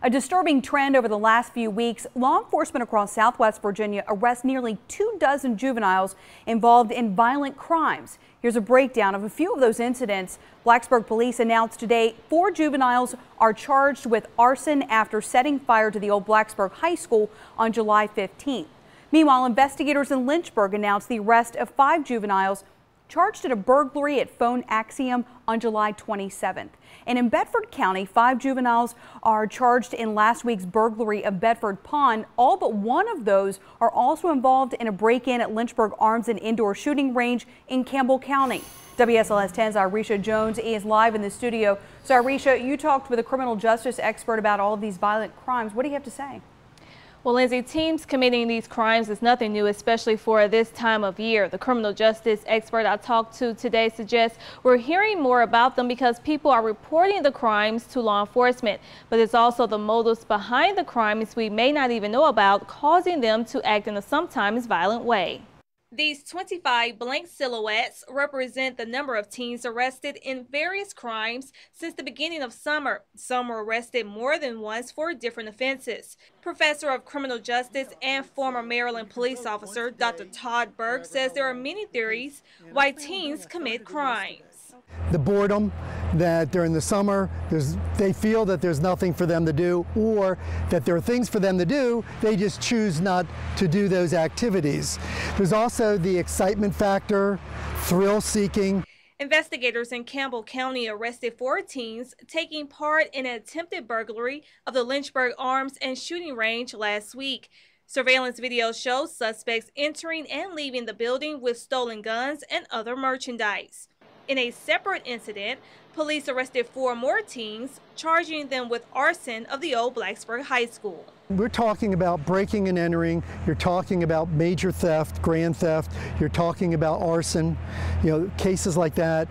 A disturbing trend over the last few weeks. Law enforcement across Southwest Virginia arrests nearly 24 juveniles involved in violent crimes. Here's a breakdown of a few of those incidents. Blacksburg police announced today 4 juveniles are charged with arson after setting fire to the old Blacksburg High School on July 15th. Meanwhile, investigators in Lynchburg announced the arrest of 5 juveniles charged in a burglary at Phone Axiom on July 27th. And in Bedford County, 5 juveniles are charged in last week's burglary of Bedford Pond. All but one of those are also involved in a break-in at Lynchburg Arms and Indoor Shooting Range in Campbell County. WSLS 10's Arisha Jones is live in the studio. So Arisha, you talked with a criminal justice expert about all of these violent crimes. What do you have to say? Well, Lindsay, teens committing these crimes is nothing new, especially for this time of year. The criminal justice expert I talked to today suggests we're hearing more about them because people are reporting the crimes to law enforcement. But it's also the motives behind the crimes we may not even know about, causing them to act in a sometimes violent way. These 25 blank silhouettes represent the number of teens arrested in various crimes since the beginning of summer. Some were arrested more than once for different offenses. Professor of criminal justice and former Maryland police officer Dr. Todd Burke says there are many theories why teens commit crimes. The boredom, that during the summer they feel that there's nothing for them to do, or that there are things for them to do, they just choose not to do those activities. There's also the excitement factor, thrill seeking. Investigators in Campbell County arrested 4 teens taking part in an attempted burglary of the Lynchburg Arms and Shooting Range last week. Surveillance video shows suspects entering and leaving the building with stolen guns and other merchandise. In a separate incident, police arrested 4 more teens, charging them with arson of the old Blacksburg High School. We're talking about breaking and entering. You're talking about major theft, grand theft. You're talking about arson, cases like that.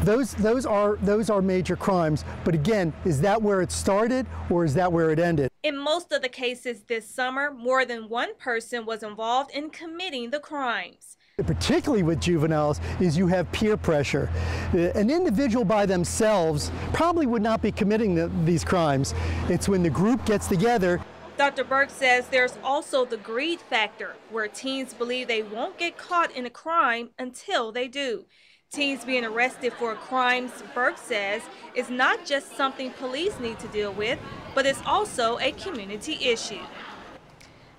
Those are major crimes. But again, is that where it started or is that where it ended? In most of the cases this summer, more than one person was involved in committing the crimes. Particularly with juveniles, is you have peer pressure. An individual by themselves probably would not be committing these crimes. It's when the group gets together. Dr. Burke says there's also the greed factor, where teens believe they won't get caught in a crime until they do. Teens being arrested for crimes, Burke says, is not just something police need to deal with, but it's also a community issue.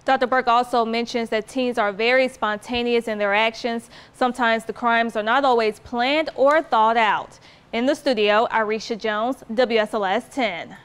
Dr. Burke also mentions that teens are very spontaneous in their actions. Sometimes the crimes are not always planned or thought out. In the studio, Arisha Jones, WSLS 10.